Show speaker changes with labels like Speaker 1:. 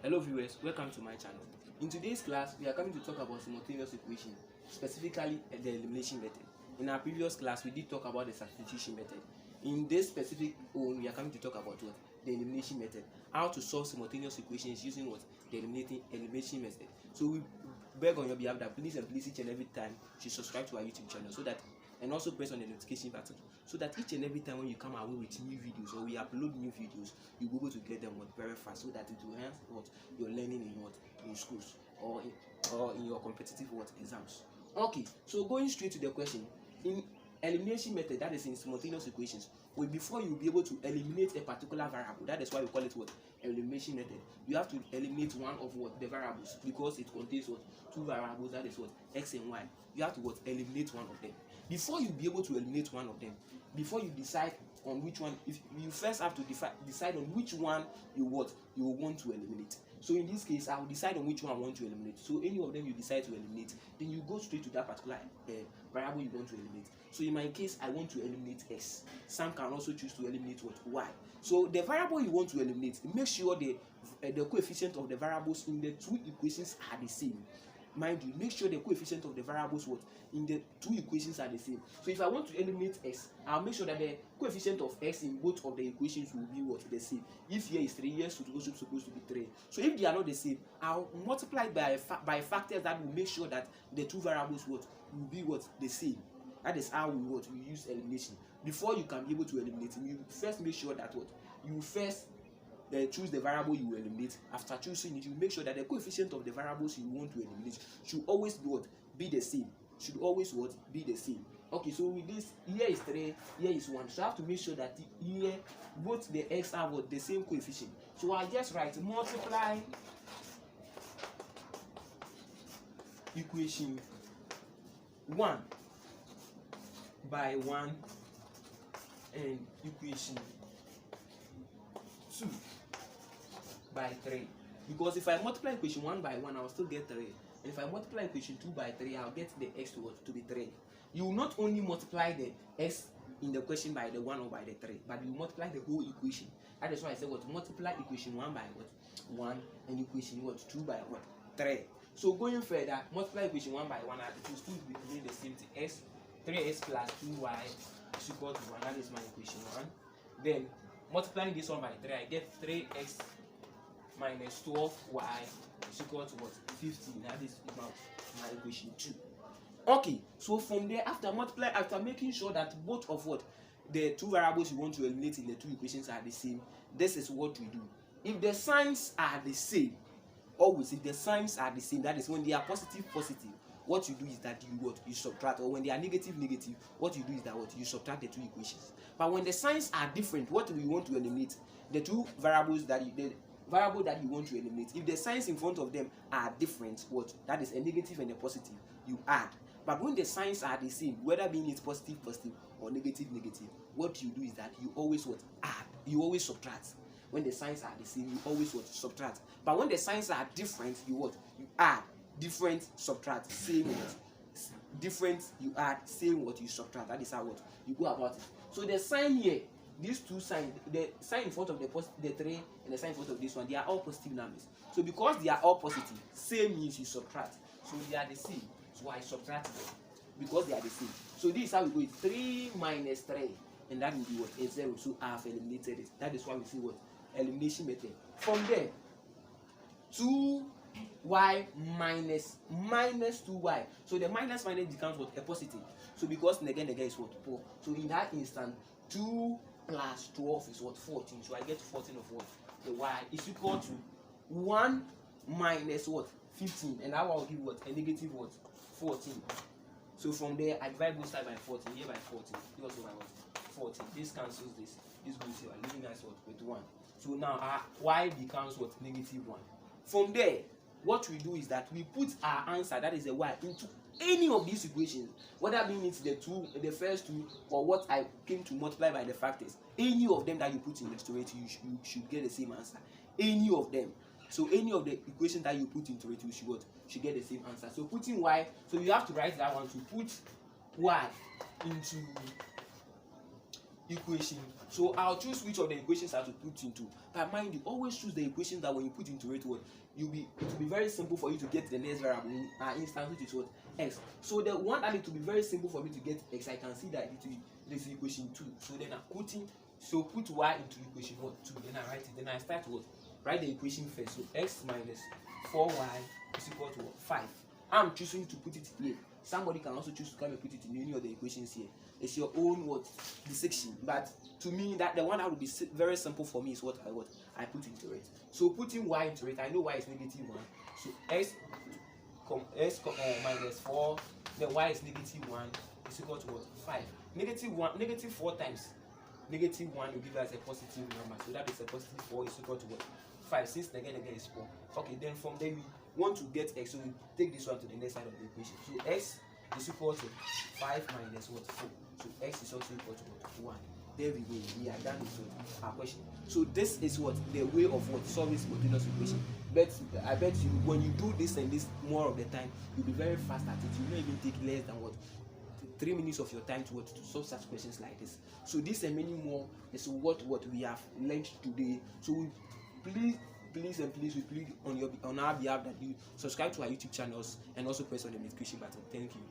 Speaker 1: Hello viewers, welcome to my channel. In today's class, we are coming to talk about simultaneous equation, specifically the elimination method. In our previous class, we did talk about the substitution method. In this specific one, we are coming to talk about what? The elimination method. How to solve simultaneous equations using what? The elimination method. So we beg on your behalf that please each and every time you should subscribe to our YouTube channel so that, and also press on the notification button so that each and every time when you come our way with new videos or we upload new videos, you'll be able to get them very fast so that it will enhance your learning in schools or in your competitive exams. Okay, so going straight to the question, in elimination method, that is in simultaneous equations, before you'll be able to eliminate a particular variable, that is why we call it elimination method. You have to eliminate one of the variables because it contains two variables, that is x and y. You have to eliminate one of them. Before you be able to eliminate one of them, before you decide on which one, if you first have to decide on which one you want to eliminate. So in this case, I will decide on which one I want to eliminate. So any of them you decide to eliminate, then you go straight to that particular variable you want to eliminate. So in my case, I want to eliminate x. Some can also choose to eliminate y. So the variable you want to eliminate, make sure the coefficient of the variables in the two equations are the same. Mind you, make sure the coefficient of the variables in the two equations are the same. So if I want to eliminate x, I'll make sure that the coefficient of x in both of the equations will be the same. If here is 3, here is also supposed to be 3. So if they are not the same, I'll multiply by factors that will make sure that the two variables will be the same. That is how we use elimination. Before you can be able to eliminate, you first make sure that you first choose the variable you will eliminate. After choosing it, you make sure that the coefficient of the variables you want to eliminate should always be the same. Should always be the same. Okay, so with this, here is 3, here is 1. So I have to make sure that here both the x have the same coefficient. So I just write multiply equation 1 by 1 and equation 2 by 3, because if I multiply equation 1 by 1, I will still get 3, and if I multiply equation 2 by 3, I'll get the x to be 3. You will not only multiply the x in the question by the 1 or by the 3, but you multiply the whole equation. That is why I said multiply equation 1 by 1 and equation 2 by 3. So going further, multiply equation 1 by 1, it will still be doing the same thing. 3x plus 2y is equal to 1. That is my equation 1. Then multiplying this one by 3, I get 3x minus 12y is equal to 15. That is my equation 2. Okay, so from there, after making sure that both of the two variables you want to eliminate in the two equations are the same, this is what we do. If the signs are the same, always if the signs are the same, that is when they are positive, what you do is that you subtract, or when they are negative, what you do is that you subtract the two equations. But when the signs are different, what we want to eliminate, the two variables the variable that you want to eliminate, if the signs in front of them are different, that is a negative and a positive, you add. But when the signs are the same, whether being it positive or negative, what you do is that you always add, you always subtract. When the signs are the same, you always subtract. But when the signs are different, you add. Different, subtract, same different, you add, same you subtract. That is how you go about it. So the sign here, these two signs, the sign in front of the 3 and the sign in front of this one, they are all positive numbers. So because they are all positive, same means you subtract. So they are the same. So I subtract them because they are the same. So this is how we go. 3 minus 3, and that will be a 0. So I have eliminated it. That is why we see elimination method. From there, 2y minus 2y. So the minus becomes a positive. So because again is 4. So in that instant, 2 plus 12 is 14. So I get 14 of the y is equal to 1 minus 15, and that will give a negative 14. So from there, I divide both sides by 14. Here by 14. Here also by 14. This cancels this. This goes here, leaving us with 1. So now our y becomes negative 1. From there, what we do is that we put our answer, that is the y, into any of these equations, whether being it's the first two, or what I came to multiply by the factors. Any of them that you put in the numerator, you should get the same answer. Any of them. So any of the equations that you put into it, you should get the same answer. So putting y, so you have to write that one to put y into equation. So I'll choose which of the equations I have to put into. But mind you, always choose the equation that when you put into it, what it will be very simple for you to get the next variable in instance, which is what x. So the one that need to be very simple for me to get x, I can see that it is equation 2. So then I'm putting, so put y into equation what 2. Then I write it. Then I start what, write the equation first. So x minus 4y is equal to what, 5. I'm choosing to put it here. Somebody can also choose to come and put it in any of the equations here. It's your own what dissection, but to me that the one that would be very simple for me is what I put into it. So putting y into it, I know y is negative 1. So x minus 4, then y is negative 1 is equal to what, 5. Negative 4 times negative 1 will give us a positive number. So that is a positive 4 is equal to what, 5. Since again is 4. Okay, then from there we want to get x, so we take this one to the next side of the equation. So x is equal to 5 minus what, 4. So x is also equal to what, 1. There we go. We are done with our question. So this is what the way of what solving simultaneous equation. But I bet you when you do this and this more of the time, you'll be very fast at it. You will not even take less than what 3 minutes of your time to solve such questions like this. So this and many more is what we have learned today. So please we plead on our behalf that you subscribe to our YouTube channels and also press on the notification button. Thank you.